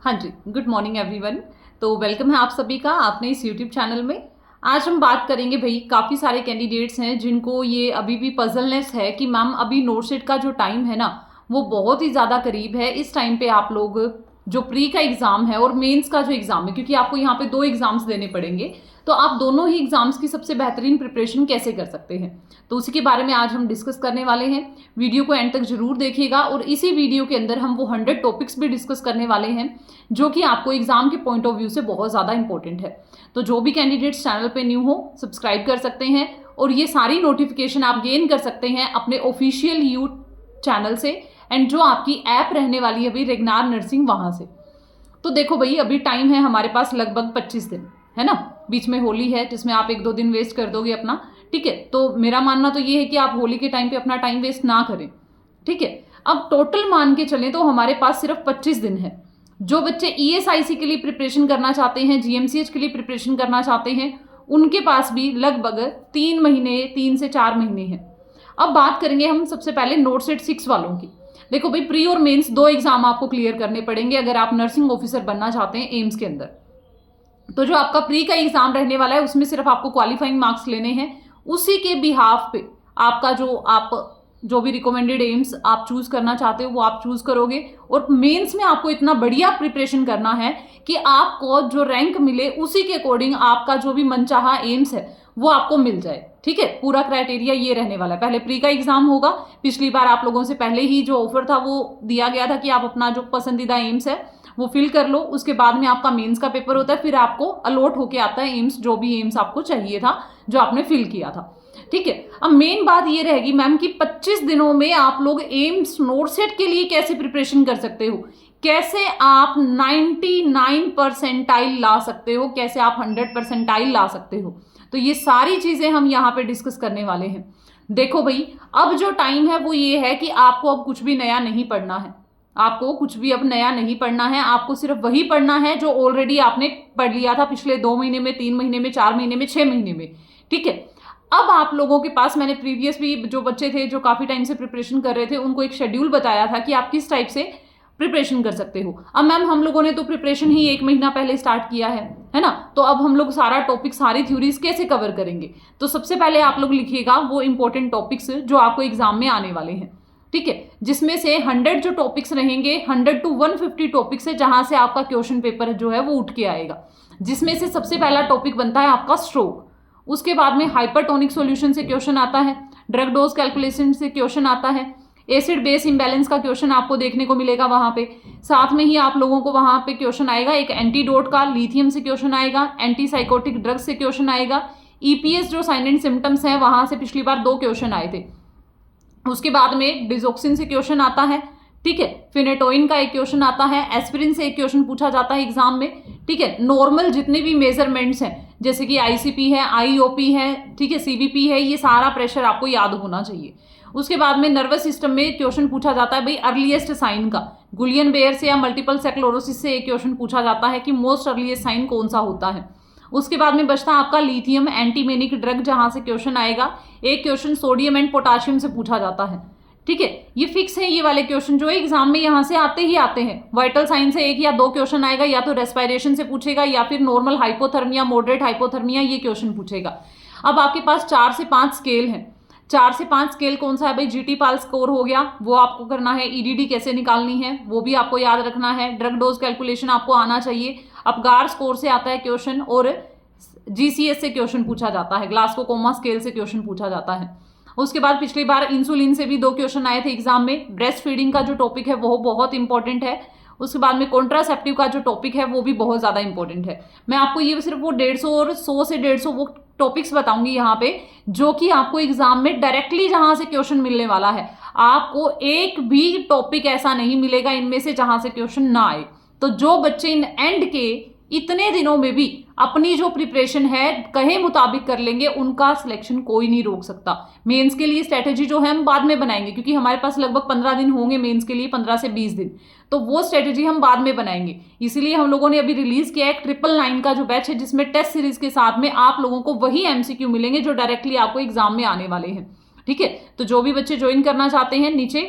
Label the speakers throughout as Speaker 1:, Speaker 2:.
Speaker 1: हाँ जी, good morning everyone. तो welcome है आप सभी का आपने इस यूट्यूब चैनल में। आज हम बात करेंगे भाई, काफ़ी सारे कैंडिडेट्स हैं जिनको ये अभी भी पजलनेस है कि मैम अभी नोट सेट का जो टाइम है ना वो बहुत ही ज़्यादा करीब है। इस टाइम पे आप लोग जो प्री का एग्ज़ाम है और मेंस का जो एग्ज़ाम है, क्योंकि आपको यहाँ पे 2 एग्ज़ाम्स देने पड़ेंगे, तो आप दोनों ही एग्ज़ाम्स की सबसे बेहतरीन प्रिपरेशन कैसे कर सकते हैं, तो उसी के बारे में आज हम डिस्कस करने वाले हैं। वीडियो को एंड तक जरूर देखिएगा और इसी वीडियो के अंदर हम वो 100 टॉपिक्स भी डिस्कस करने वाले हैं जो कि आपको एग्जाम के पॉइंट ऑफ व्यू से बहुत ज़्यादा इंपॉर्टेंट है। तो जो भी कैंडिडेट्स चैनल पे न्यू हो सब्सक्राइब कर सकते हैं और ये सारी नोटिफिकेशन आप गेन कर सकते हैं अपने ऑफिशियल यूट्यूब चैनल से एंड जो आपकी ऐप रहने वाली है भाई रेगनार नर्सिंग, वहाँ से। तो देखो भाई, अभी टाइम है हमारे पास लगभग 25 दिन है ना, बीच में होली है जिसमें आप 1-2 दिन वेस्ट कर दोगे अपना, ठीक है। तो मेरा मानना तो ये है कि आप होली के टाइम पे अपना टाइम वेस्ट ना करें, ठीक है। अब टोटल मान के चलें तो हमारे पास सिर्फ 25 दिन है। जो बच्चे ESIC के लिए प्रिपरेशन करना चाहते हैं, GMCH के लिए प्रिपरेशन करना चाहते हैं, उनके पास भी लगभग 3 से 4 महीने हैं। अब बात करेंगे हम सबसे पहले नोट सेट 6 वालों की। देखो भाई, प्री और मेंस 2 एग्जाम आपको क्लियर करने पड़ेंगे अगर आप नर्सिंग ऑफिसर बनना चाहते हैं एम्स के अंदर। तो जो आपका प्री का एग्जाम रहने वाला है उसमें सिर्फ आपको क्वालिफाइंग मार्क्स लेने हैं, उसी के बिहाफ पे आपका जो भी रिकमेंडेड एम्स आप चूज करना चाहते हो वो आप चूज करोगे। और मेंस में आपको इतना बढ़िया प्रिपरेशन करना है कि आपको जो रैंक मिले उसी के अकॉर्डिंग आपका जो भी मनचाहा एम्स है वो आपको मिल जाए, ठीक है। पूरा क्राइटेरिया ये रहने वाला है। पहले प्री का एग्जाम होगा, पिछली बार आप लोगों से पहले ही जो ऑफर था वो दिया गया था कि आप अपना जो पसंदीदा एम्स है वो फिल कर लो, उसके बाद में आपका मेंस का पेपर होता है, फिर आपको अलॉट होके आता है एम्स, जो भी एम्स आपको चाहिए था जो आपने फिल किया था, ठीक है। अब मेन बात ये रहेगी मैम कि 25 दिनों में आप लोग एम्स नोट सेट के लिए कैसे प्रिपरेशन कर सकते हो, कैसे आप 99 परसेंटाइल ला सकते हो, कैसे आप 100 परसेंटाइल ला सकते हो। तो ये सारी चीजें हम यहाँ पे डिस्कस करने वाले हैं। देखो भाई, अब जो टाइम है वो ये है कि आपको अब कुछ भी नया नहीं पढ़ना है, आपको कुछ भी अब नया नहीं पढ़ना है, आपको सिर्फ वही पढ़ना है जो ऑलरेडी आपने पढ़ लिया था पिछले 2 महीने में, 3 महीने में, 4 महीने में, 6 महीने में, ठीक है। अब आप लोगों के पास मैंने प्रीवियस भी जो बच्चे थे जो काफी टाइम से प्रिपरेशन कर रहे थे उनको एक शेड्यूल बताया था कि आप किस टाइप से प्रिपरेशन कर सकते हो। अब मैम हम लोगों ने तो प्रिपरेशन ही 1 महीना पहले स्टार्ट किया है ना, तो अब हम लोग सारा टॉपिक, सारी थ्योरीज कैसे कवर करेंगे। तो सबसे पहले आप लोग लिखिएगा वो इंपॉर्टेंट टॉपिक्स जो आपको एग्जाम में आने वाले हैं, ठीक है, जिसमें से 100 जो टॉपिक्स रहेंगे, 100 to 150 टॉपिक्स है जहां से आपका क्वेश्चन पेपर जो है वो उठ के आएगा। जिसमें से सबसे पहला टॉपिक बनता है आपका स्ट्रोक, उसके बाद में हाइपरटोनिक सॉल्यूशन से क्वेश्चन आता है, ड्रग डोज कैलकुलेशन से क्वेश्चन आता है, एसिड बेस इंबैलेंस का क्वेश्चन आपको देखने को मिलेगा वहां पे। साथ में ही आप लोगों को वहां पे क्वेश्चन आएगा एक एंटीडोट का, लिथियम से क्वेश्चन आएगा, एंटीसाइकोटिक ड्रग से क्वेश्चन आएगा, EPS जो साइन एंड सिम्टम्स है वहां से पिछली बार 2 क्वेश्चन आए थे। उसके बाद में डिजोक्सिन से क्वेश्चन आता है, ठीक है, फिनेटोइन का एक क्वेश्चन आता है, एस्पिरिन से एक क्वेश्चन पूछा जाता है एग्जाम में, ठीक है। नॉर्मल जितने भी मेजरमेंट्स हैं जैसे कि ICP है, IOP है, ठीक है, CBP है, ये सारा प्रेशर आपको याद होना चाहिए। उसके बाद में नर्वस सिस्टम में क्वेश्चन पूछा जाता है भाई अर्लीस्ट साइन का, गुलियन बेयर से या मल्टीपल स्क्लेरोसिस से एक क्वेश्चन पूछा जाता है कि मोस्ट अर्लीस्ट साइन कौन सा होता है। उसके बाद में बचता आपका लिथियम एंटीमेनिक ड्रग, जहां से क्वेश्चन आएगा, एक क्वेश्चन सोडियम एंड पोटाशियम से पूछा जाता है, ठीक है। ये फिक्स है ये वाले क्वेश्चन जो एग्जाम में यहाँ से आते ही आते हैं। वाइटल साइन से 1 या 2 क्वेश्चन आएगा, या तो रेस्पिरेशन से पूछेगा या फिर नॉर्मल हाइपोथर्मिया, मॉडरेट हाइपोथर्मिया, ये क्वेश्चन पूछेगा। अब आपके पास 4 से 5 स्केल है। 4 से 5 स्केल कौन सा है भाई, GT पाल स्कोर हो गया, वो आपको करना है। EDD कैसे निकालनी है वो भी आपको याद रखना है। ड्रग डोज कैलकुलेशन आपको आना चाहिए। अपगार स्कोर से आता है क्वेश्चन और GCS से क्वेश्चन पूछा जाता है, ग्लासको कोमा स्केल से क्वेश्चन पूछा जाता है। उसके बाद पिछली बार इंसुलिन से भी 2 क्वेश्चन आए थे एग्जाम में। ब्रेस्ट फीडिंग का जो टॉपिक है वो बहुत इंपॉर्टेंट है। उसके बाद में कॉन्ट्रासेप्टिव का जो टॉपिक है वो भी बहुत ज्यादा इंपॉर्टेंट है। मैं आपको ये सिर्फ वो 150 और 100 से 150 वो टॉपिक्स बताऊंगी यहाँ पे जो कि आपको एग्जाम में डायरेक्टली जहां से क्वेश्चन मिलने वाला है। आपको एक भी टॉपिक ऐसा नहीं मिलेगा इनमें से जहां से क्वेश्चन ना आए। तो जो बच्चे इन एंड के इतने दिनों में भी अपनी जो प्रिपरेशन है कहे मुताबिक कर लेंगे, उनका सिलेक्शन कोई नहीं रोक सकता। मेंस के लिए स्ट्रेटेजी जो है हम बाद में बनाएंगे, क्योंकि हमारे पास लगभग 15 दिन होंगे मेंस के लिए, 15 से 20 दिन, तो वो स्ट्रेटेजी हम बाद में बनाएंगे। इसीलिए हम लोगों ने अभी रिलीज किया है 999 का जो बैच है, जिसमें टेस्ट सीरीज के साथ में आप लोगों को वही MCQ मिलेंगे जो डायरेक्टली आपको एग्जाम में आने वाले हैं, ठीक है। तो जो भी बच्चे ज्वाइन करना चाहते हैं नीचे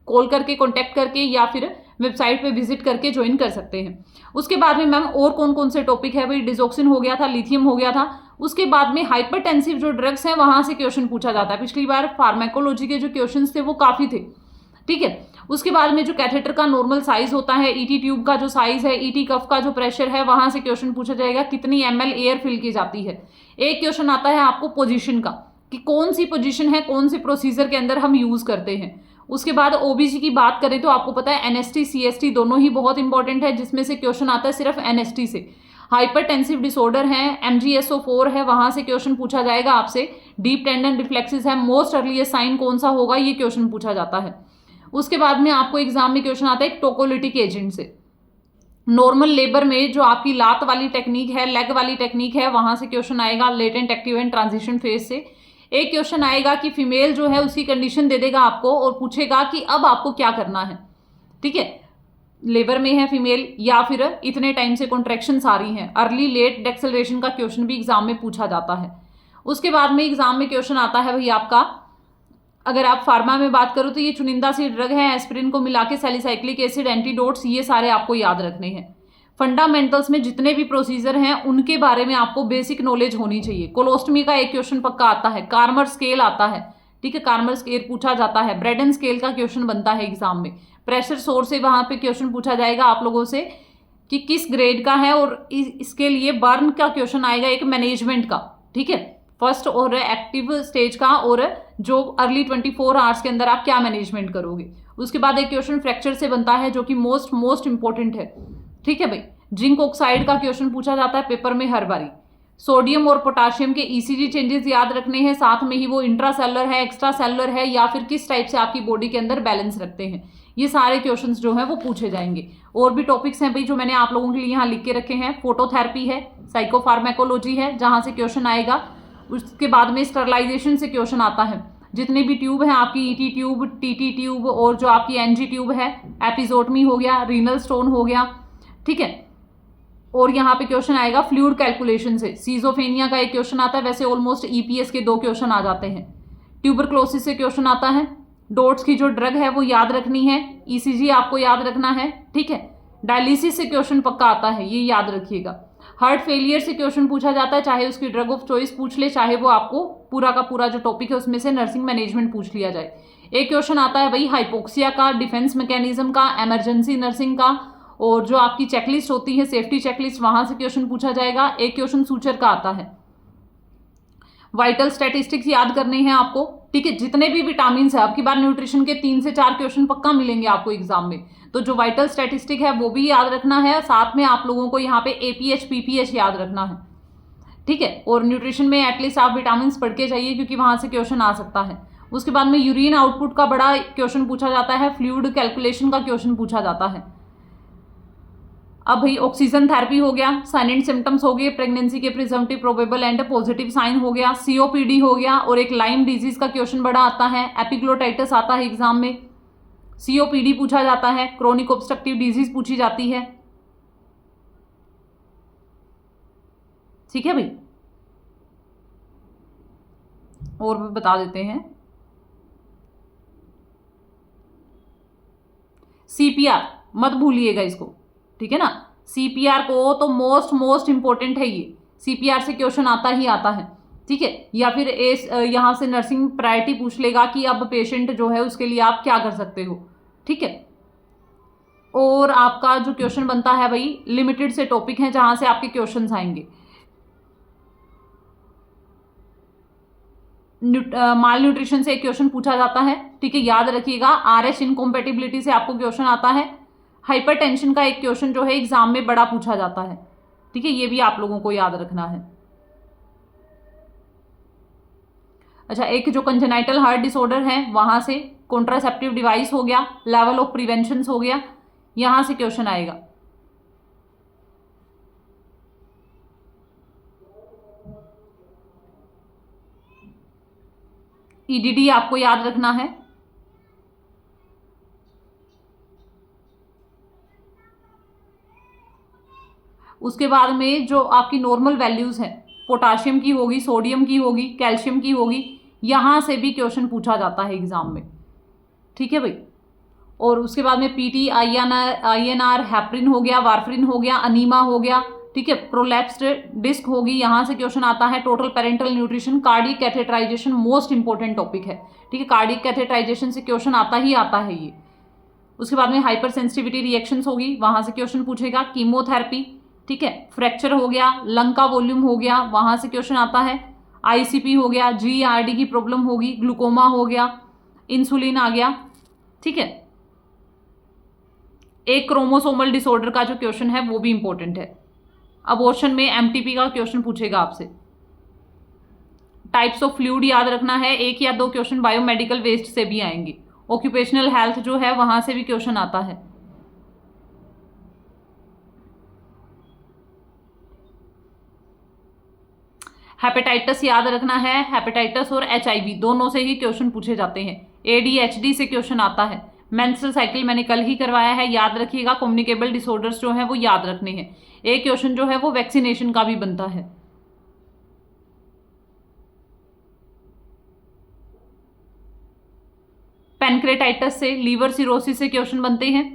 Speaker 1: कॉल करके, कॉन्टेक्ट करके या फिर वेबसाइट पे विजिट करके ज्वाइन कर सकते हैं। उसके बाद में मैम और कौन कौन से टॉपिक है भाई, डिजोक्सिन हो गया था, लिथियम हो गया था। उसके बाद में हाइपरटेंसिव जो ड्रग्स हैं वहां से क्वेश्चन पूछा जाता है। पिछली बार फार्माकोलॉजी के जो क्वेश्चन थे वो काफी थे, ठीक है। उसके बाद में जो कैथेटर का नॉर्मल साइज होता है, ईटी ट्यूब का जो साइज है, ईटी कफ का जो प्रेशर है, वहां से क्वेश्चन पूछा जाएगा कितनी ml एयर फिल की जाती है। एक क्वेश्चन आता है आपको पोजीशन का, कि कौन सी पोजीशन है, कौन सी प्रोसीजर के अंदर हम यूज करते हैं। उसके बाद ओबीसी की बात करें तो आपको पता है एनएसटी सीएसटी दोनों ही बहुत इंपॉर्टेंट है, जिसमें से क्वेश्चन आता है सिर्फ एनएसटी से। हाइपरटेंसिव डिसऑर्डर है, MgSO4 है, वहां से क्वेश्चन पूछा जाएगा आपसे। डीप टेंडन रिफ्लेक्सेस है, मोस्ट अर्लीस्ट साइन कौन सा होगा, ये क्वेश्चन पूछा जाता है। उसके बाद में आपको एग्जाम में क्वेश्चन आता है एक टोकोलिटिक एजेंट से। नॉर्मल लेबर में जो आपकी लात वाली टेक्निक है, लेग वाली टेक्निक है, वहां से क्वेश्चन आएगा latent active and transition phase से। एक क्वेश्चन आएगा कि फीमेल जो है उसकी कंडीशन दे देगा आपको और पूछेगा कि अब आपको क्या करना है, ठीक है। लेबर में है फीमेल, या फिर इतने टाइम से कॉन्ट्रैक्शंस आ रही हैं, अर्ली लेट डेक्सेलरेशन का क्वेश्चन भी एग्जाम में पूछा जाता है। उसके बाद में एग्जाम में क्वेश्चन आता है भाई आपका, अगर आप फार्मा में बात करो तो ये चुनिंदा सी ड्रग है, एस्पिरिन को मिला के सैलिसाइक्लिक एसिड, एंटीडोट्स, ये सारे आपको याद रखने हैं। फंडामेंटल्स में जितने भी प्रोसीजर हैं उनके बारे में आपको बेसिक नॉलेज होनी चाहिए। कोलोस्टमी का एक क्वेश्चन पक्का आता है, कार्मर स्केल आता है, ठीक है, कार्मर स्केल पूछा जाता है। ब्रेडन स्केल का क्वेश्चन बनता है एग्जाम में। प्रेशर सोर्स से वहां पे क्वेश्चन पूछा जाएगा आप लोगों से कि किस ग्रेड का है, और इसके लिए बर्न का क्वेश्चन आएगा एक मैनेजमेंट का, ठीक है, फर्स्ट और एक्टिव स्टेज का, और जो अर्ली 24 आवर्स के अंदर आप क्या मैनेजमेंट करोगे। उसके बाद एक क्वेश्चन फ्रैक्चर से बनता है जो कि मोस्ट इंपॉर्टेंट है, ठीक है भाई। जिंक ऑक्साइड का क्वेश्चन पूछा जाता है पेपर में हर बारी। सोडियम और पोटाशियम के ईसीजी चेंजेस याद रखने हैं, साथ में ही वो इंट्रा सेलुलर है, एक्स्ट्रा सेलुलर है, या फिर किस टाइप से आपकी बॉडी के अंदर बैलेंस रखते हैं। ये सारे क्वेश्चंस जो हैं वो पूछे जाएंगे। और भी टॉपिक्स हैं भाई जो मैंने आप लोगों के लिए यहाँ लिख के रखे हैं। फोटोथेरेपी है, साइकोफार्मेकोलॉजी है, जहां से क्वेश्चन आएगा। उसके बाद में स्टरलाइजेशन से क्वेश्चन आता है। जितने भी ट्यूब हैं आपकी, ईटी ट्यूब, टीटी ट्यूब, और जो आपकी एनजी ट्यूब है, एपिजोटमी हो गया, रीनल स्टोन हो गया, ठीक है। और यहाँ पे क्वेश्चन आएगा फ्लूइड कैलकुलेशन से। सीजोफेनिया का एक क्वेश्चन आता है, वैसे ऑलमोस्ट ईपीएस के 2 क्वेश्चन आ जाते हैं। ट्यूबरक्लोसिस से क्वेश्चन आता है। डोट्स की जो ड्रग है वो याद रखनी है। ईसीजी आपको याद रखना है, ठीक है। डायलिसिस से क्वेश्चन पक्का आता है, ये याद रखिएगा। हार्ट फेलियर से क्वेश्चन पूछा जाता है, चाहे उसकी ड्रग ऑफ चॉइस पूछ ले, चाहे वो आपको पूरा का पूरा जो टॉपिक है उसमें से नर्सिंग मैनेजमेंट पूछ लिया जाए। एक क्वेश्चन आता है भाई हाइपोक्सिया का, डिफेंस मैकेनिज्म का, इमरजेंसी नर्सिंग का, और जो आपकी चेकलिस्ट होती है सेफ्टी चेकलिस्ट, वहां से क्वेश्चन पूछा जाएगा। एक क्वेश्चन सूचर का आता है। वाइटल स्टैटिस्टिक्स याद करने हैं आपको, ठीक है। जितने भी विटामिन है, आपकी बार न्यूट्रिशन के 3 से 4 क्वेश्चन पक्का मिलेंगे आपको एग्जाम में, तो जो वाइटल स्टैटिस्टिक है वो भी याद रखना है। साथ में आप लोगों को यहाँ पे एपीएच पीपीएच याद रखना है, ठीक है। और न्यूट्रिशन में एटलीस्ट आप विटामिन पढ़ के जाइए, क्योंकि वहां से क्वेश्चन आ सकता है। उसके बाद में यूरिन आउटपुट का बड़ा क्वेश्चन पूछा जाता है। फ्लूइड कैलकुलेशन का क्वेश्चन पूछा जाता है। अब भाई ऑक्सीजन थेरेपी हो गया, साइलेंट सिम्टम्स हो गए, प्रेगनेंसी के presumptive probable and positive sign हो गया, सीओपीडी हो गया, और एक लाइम डिजीज का क्वेश्चन बड़ा आता है। एपिग्लोटाइटिस आता है एग्जाम में, सीओपीडी पूछा जाता है। क्रोनिक ऑब्स्ट्रक्टिव डिजीज पूछी जाती है, ठीक है भाई। और भी बता देते हैं। सीपीआर मत भूलिएगा इसको, ठीक है ना। सीपीआर को तो मोस्ट इंपॉर्टेंट है ये। सीपीआर से क्वेश्चन आता ही आता है, ठीक है। या फिर यहां से नर्सिंग प्रायोरिटी पूछ लेगा कि अब पेशेंट जो है उसके लिए आप क्या कर सकते हो, ठीक है। और आपका जो क्वेश्चन बनता है भाई, लिमिटेड से टॉपिक हैं जहां से आपके क्वेश्चंस आएंगे। माल न्यूट्रिशन से एक क्वेश्चन पूछा जाता है, ठीक है, याद रखिएगा। आरएच इनकॉम्पेटिबिलिटी से आपको क्वेश्चन आता है। हाइपरटेंशन का एक क्वेश्चन जो है एग्जाम में बड़ा पूछा जाता है, ठीक है, ये भी आप लोगों को याद रखना है। अच्छा, एक जो कंजेनाइटल हार्ट डिसऑर्डर है वहां से कॉन्ट्रासेप्टिव डिवाइस हो गया, लेवल ऑफ प्रिवेंशन हो गया, यहां से क्वेश्चन आएगा। ईडीडी आपको याद रखना है। उसके बाद में जो आपकी नॉर्मल वैल्यूज हैं, पोटाशियम की होगी, सोडियम की होगी, कैल्शियम की होगी, यहां से भी क्वेश्चन पूछा जाता है एग्जाम में, ठीक है भाई। और उसके बाद में पीटी, आईएनआर, हेपरिन हो गया, वारफरिन हो गया, अनीमा हो गया, ठीक है, प्रोलैप्स्ड डिस्क होगी, यहां से क्वेश्चन आता है। Total parenteral nutrition, cardiac catheterization most important topic है, ठीक है, कार्डियक कैथेटराइजेशन से क्वेश्चन आता ही आता है ये। उसके बाद में हाइपर सेंसिटिविटी रिएक्शंस होगी, वहां से क्वेश्चन पूछेगा। कीमोथेरेपी, ठीक है, फ्रैक्चर हो गया, लंग का वॉल्यूम हो गया, वहां से क्वेश्चन आता है। आईसीपी हो गया, जीआरडी की प्रॉब्लम होगी, ग्लूकोमा हो गया, इंसुलिन आ गया, ठीक है। एक क्रोमोसोमल डिसऑर्डर का जो क्वेश्चन है वो भी इंपॉर्टेंट है। अबॉर्शन में एमटीपी का क्वेश्चन पूछेगा आपसे। टाइप्स ऑफ फ्लूइड याद रखना है, एक या दो क्वेश्चन बायोमेडिकल वेस्ट से भी आएंगे। ऑक्यूपेशनल हेल्थ जो है वहां से भी क्वेश्चन आता है। हेपेटाइटिस याद रखना है, हेपेटाइटिस और एचआईवी दोनों से ही क्वेश्चन पूछे जाते हैं। एडीएचडी से क्वेश्चन आता है। मेंस्ट्रुअल साइकिल मैंने कल ही करवाया है, याद रखिएगा। कम्युनिकेबल डिसऑर्डर्स जो है वो याद रखने हैं। एक क्वेश्चन जो है वो वैक्सीनेशन का भी बनता है। पैनक्रेटाइटिस से, लीवर सिरोसिस से क्वेश्चन बनते हैं,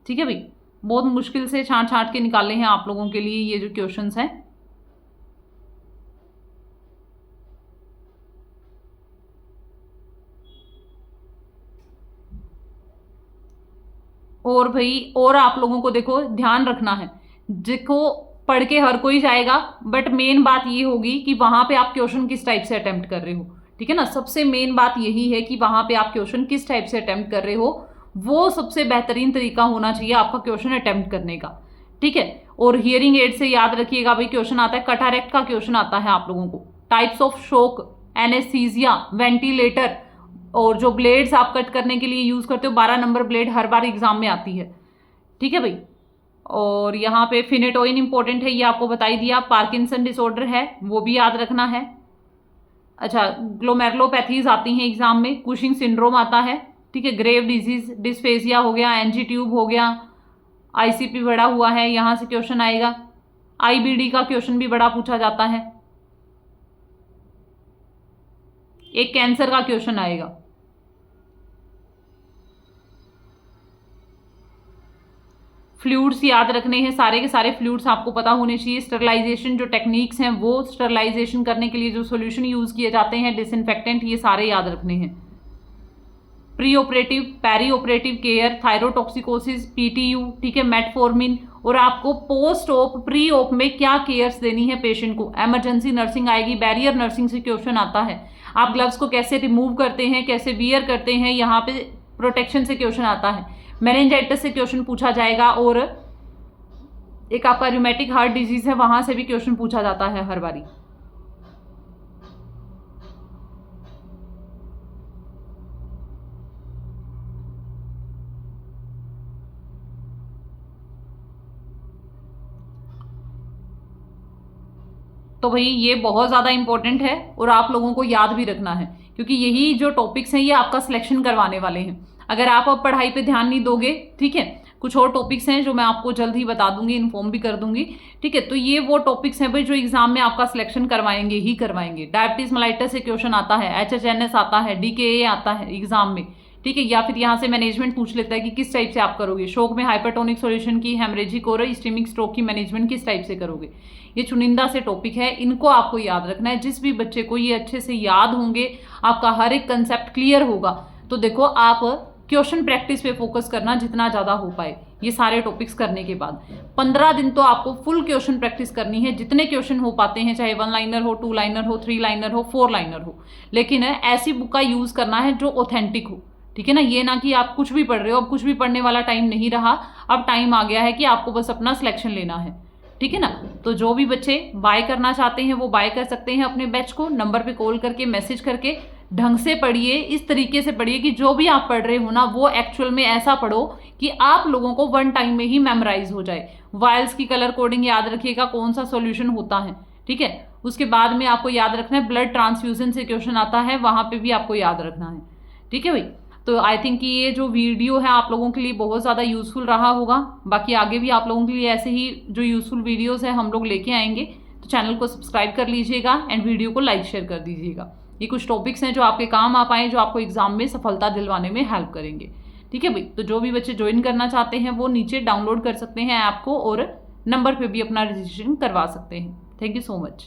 Speaker 1: ठीक है भाई। बहुत मुश्किल से छांट छांट के निकाले हैं आप लोगों के लिए ये जो क्वेश्चंस हैं। और भाई और आप लोगों को देखो ध्यान रखना है, जिसको पढ़ के हर कोई जाएगा, बट मेन बात ये होगी कि वहां पे आप क्वेश्चन किस टाइप से अटेम्प्ट कर रहे हो, ठीक है ना। सबसे मेन बात यही है कि वहां पे आप क्वेश्चन किस टाइप से अटेम्प्ट कर रहे हो, वो सबसे बेहतरीन तरीका होना चाहिए आपका क्वेश्चन अटेम्प्ट करने का, ठीक है। और हियरिंग एड से याद रखिएगा भाई क्वेश्चन आता है। कटारेक्ट का क्वेश्चन आता है आप लोगों को। Types of shock, anaesthesia, ventilator, और जो ब्लेड्स आप कट करने के लिए यूज करते हो, 12 नंबर ब्लेड हर बार एग्जाम में आती है, ठीक है भाई। और यहाँ पे फिनेटोइन इंपॉर्टेंट है, ये आपको बता ही दिया। पार्किंसन डिसऑर्डर है वो भी याद रखना है। अच्छा, ग्लोमेरुलोपैथीज आती हैं एग्जाम में। कुशिंग सिंड्रोम आता है, ठीक है। ग्रेव डिजीज, डिस्फेजिया हो गया, एनजी ट्यूब हो गया, आईसीपी बड़ा हुआ है, यहां से क्वेश्चन आएगा। आईबीडी का क्वेश्चन भी बड़ा पूछा जाता है। एक कैंसर का क्वेश्चन आएगा। फ्लूइड्स याद रखने हैं, सारे के सारे फ्लूइड्स आपको पता होने चाहिए। स्टरलाइजेशन जो टेक्निक्स हैं वो, स्टरलाइजेशन करने के लिए जो सॉल्यूशन यूज किए जाते हैं, डिसइंफेक्टेंट, ये सारे याद रखने हैं। Pre operative, peri operative care, thyrotoxicosis, PTU, ठीक है, मेटफॉर्मिन। और आपको पोस्ट ऑप, प्री ऑप में क्या केयर्स देनी है पेशेंट को। इमरजेंसी नर्सिंग आएगी, बैरियर नर्सिंग से क्वेश्चन आता है। आप ग्लव्स को कैसे रिमूव करते हैं, कैसे वियर करते हैं, यहाँ पे प्रोटेक्शन से क्वेश्चन आता है। मेनिंजाइटिस से क्वेश्चन पूछा जाएगा। और एक आपका रूमेटिक हार्ट डिजीज है, वहां से भी क्वेश्चन पूछा जाता है हर बारी। तो भाई ये बहुत ज्यादा इंपॉर्टेंट है और आप लोगों को याद भी रखना है, क्योंकि यही जो टॉपिक्स हैं ये आपका सिलेक्शन करवाने वाले हैं। अगर आप अब पढ़ाई पे ध्यान नहीं दोगे, ठीक है, कुछ और टॉपिक्स हैं जो मैं आपको जल्द ही बता दूंगी, इन्फॉर्म भी कर दूंगी, ठीक है। तो ये वो टॉपिक्स हैं भाई जो एग्जाम में आपका सिलेक्शन करवाएंगे ही करवाएंगे। डायबिटीज मेलाइटस से क्वेश्चन आता है, एचएचएनएस आता है, डीकेए आता है एग्जाम में, ठीक है। या फिर यहाँ से मैनेजमेंट पूछ लेता है कि किस टाइप से आप करोगे। शोक में हाइपरटोनिक सॉल्यूशन की, हेमरेजिक और इस्टीमिक स्ट्रोक की मैनेजमेंट किस टाइप से करोगे। ये चुनिंदा से टॉपिक है, इनको आपको याद रखना है। जिस भी बच्चे को ये अच्छे से याद होंगे, आपका हर एक कंसेप्ट क्लियर होगा, तो देखो आप क्वेश्चन प्रैक्टिस पे फोकस करना जितना ज़्यादा हो पाए। ये सारे टॉपिक्स करने के बाद 15 दिन तो आपको फुल क्वेश्चन प्रैक्टिस करनी है, जितने क्वेश्चन हो पाते हैं, चाहे 1 लाइनर हो, 2 लाइनर हो, 3 लाइनर हो, 4 लाइनर हो, लेकिन ऐसी बुक का यूज करना है जो ऑथेंटिक हो, ठीक है ना। ये ना कि आप कुछ भी पढ़ रहे हो, अब कुछ भी पढ़ने वाला टाइम नहीं रहा, अब टाइम आ गया है कि आपको बस अपना सिलेक्शन लेना है, ठीक है ना। तो जो भी बच्चे बाय करना चाहते हैं वो बाय कर सकते हैं अपने बैच को। नंबर पे कॉल करके, मैसेज करके ढंग से पढ़िए, इस तरीके से पढ़िए कि जो भी आप पढ़ रहे हो ना वो एक्चुअल में ऐसा पढ़ो कि आप लोगों को 1 टाइम में ही मेमोराइज हो जाए। वायल्स की कलर कोडिंग याद रखिएगा, कौन सा सॉल्यूशन होता है, ठीक है। उसके बाद में आपको याद रखना है ब्लड ट्रांसफ्यूजन से क्वेश्चन आता है, वहां पे भी आपको याद रखना है, ठीक है भाई। तो आई थिंक कि ये जो वीडियो है आप लोगों के लिए बहुत ज़्यादा यूजफुल रहा होगा। बाकी आगे भी आप लोगों के लिए ऐसे ही जो यूजफुल वीडियोस है हम लोग लेके आएंगे, तो चैनल को सब्सक्राइब कर लीजिएगा एंड वीडियो को लाइक शेयर कर दीजिएगा। ये कुछ टॉपिक्स हैं जो आपके काम आ पाए, जो आपको एग्जाम में सफलता दिलवाने में हेल्प करेंगे, ठीक है। ठीक है भाई। तो जो भी बच्चे ज्वाइन करना चाहते हैं वो नीचे डाउनलोड कर सकते हैं ऐप को और नंबर पे भी अपना रजिस्ट्रेशन करवा सकते हैं। Thank you so much.